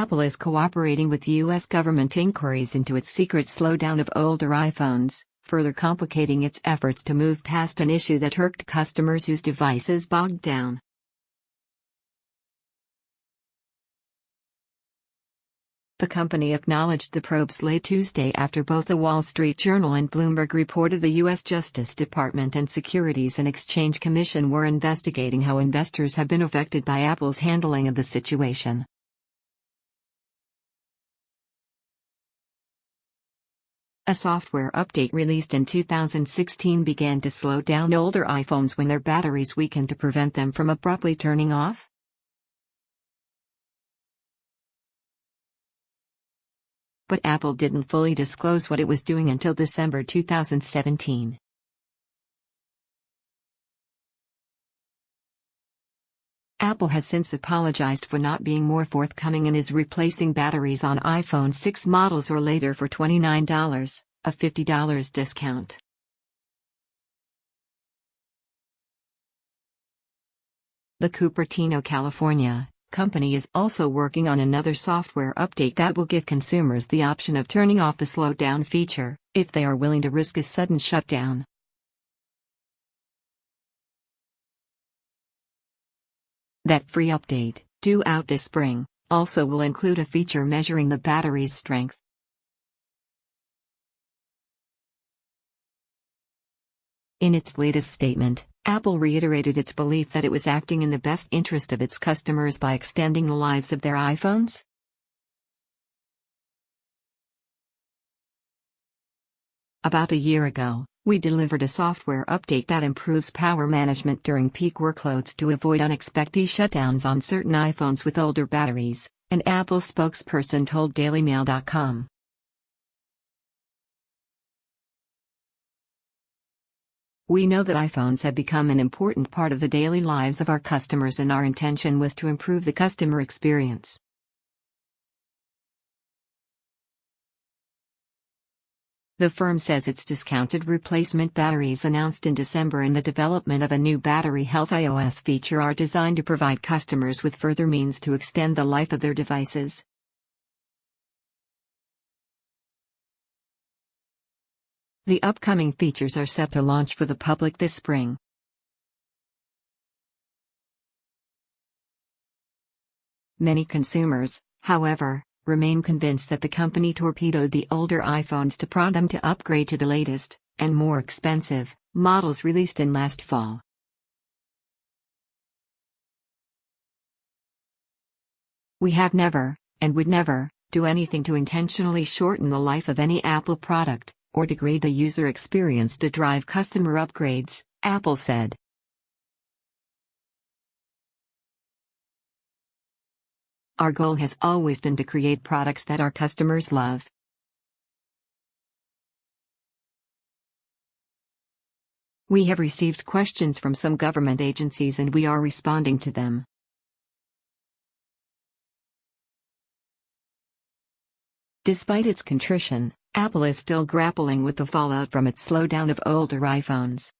Apple is cooperating with U.S. government inquiries into its secret slowdown of older iPhones, further complicating its efforts to move past an issue that irked customers whose devices bogged down. The company acknowledged the probes late Tuesday after both the Wall Street Journal and Bloomberg reported the U.S. Justice Department and Securities and Exchange Commission were investigating how investors have been affected by Apple's handling of the situation. A software update released in 2016 began to slow down older iPhones when their batteries weakened to prevent them from abruptly turning off. But Apple didn't fully disclose what it was doing until December 2017. Apple has since apologized for not being more forthcoming and is replacing batteries on iPhone 6 models or later for $29, a $50 discount. The Cupertino, California company is also working on another software update that will give consumers the option of turning off the slowdown feature, if they are willing to risk a sudden shutdown. That free update, due out this spring, also will include a feature measuring the battery's strength. In its latest statement, Apple reiterated its belief that it was acting in the best interest of its customers by extending the lives of their iPhones. About a year ago, we delivered a software update that improves power management during peak workloads to avoid unexpected shutdowns on certain iPhones with older batteries, an Apple spokesperson told DailyMail.com. We know that iPhones have become an important part of the daily lives of our customers, and our intention was to improve the customer experience. The firm says its discounted replacement batteries announced in December and the development of a new battery health iOS feature are designed to provide customers with further means to extend the life of their devices. The upcoming features are set to launch for the public this spring. Many consumers, however, remain convinced that the company torpedoed the older iPhones to prompt them to upgrade to the latest, and more expensive, models released in last fall. We have never, and would never, do anything to intentionally shorten the life of any Apple product, or degrade the user experience to drive customer upgrades, Apple said. Our goal has always been to create products that our customers love. We have received questions from some government agencies and we are responding to them. Despite its contrition, Apple is still grappling with the fallout from its slowdown of older iPhones.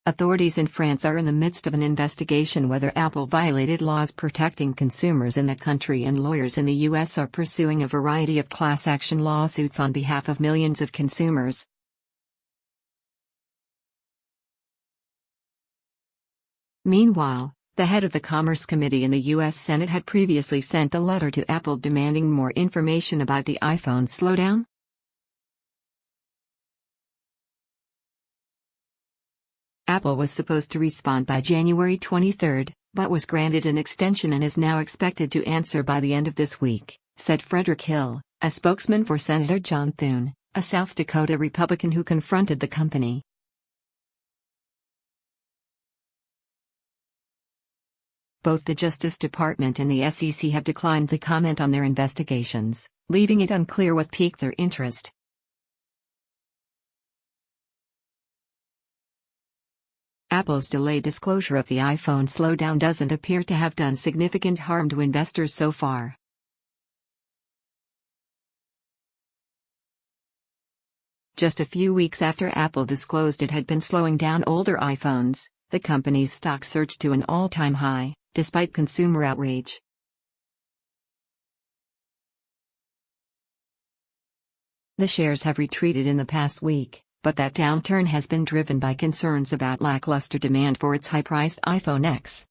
Authorities in France are in the midst of an investigation whether Apple violated laws protecting consumers in the country, and lawyers in the U.S. are pursuing a variety of class action lawsuits on behalf of millions of consumers. Meanwhile, the head of the Commerce Committee in the U.S. Senate had previously sent a letter to Apple demanding more information about the iPhone slowdown. Apple was supposed to respond by January 23, but was granted an extension and is now expected to answer by the end of this week, said Frederick Hill, a spokesman for Senator John Thune, a South Dakota Republican who confronted the company. Both the Justice Department and the SEC have declined to comment on their investigations, leaving it unclear what piqued their interest. Apple's delayed disclosure of the iPhone slowdown doesn't appear to have done significant harm to investors so far. Just a few weeks after Apple disclosed it had been slowing down older iPhones, The company's stock surged to an all-time high, despite consumer outrage. The shares have retreated in the past week, but that downturn has been driven by concerns about lackluster demand for its high-priced iPhone X.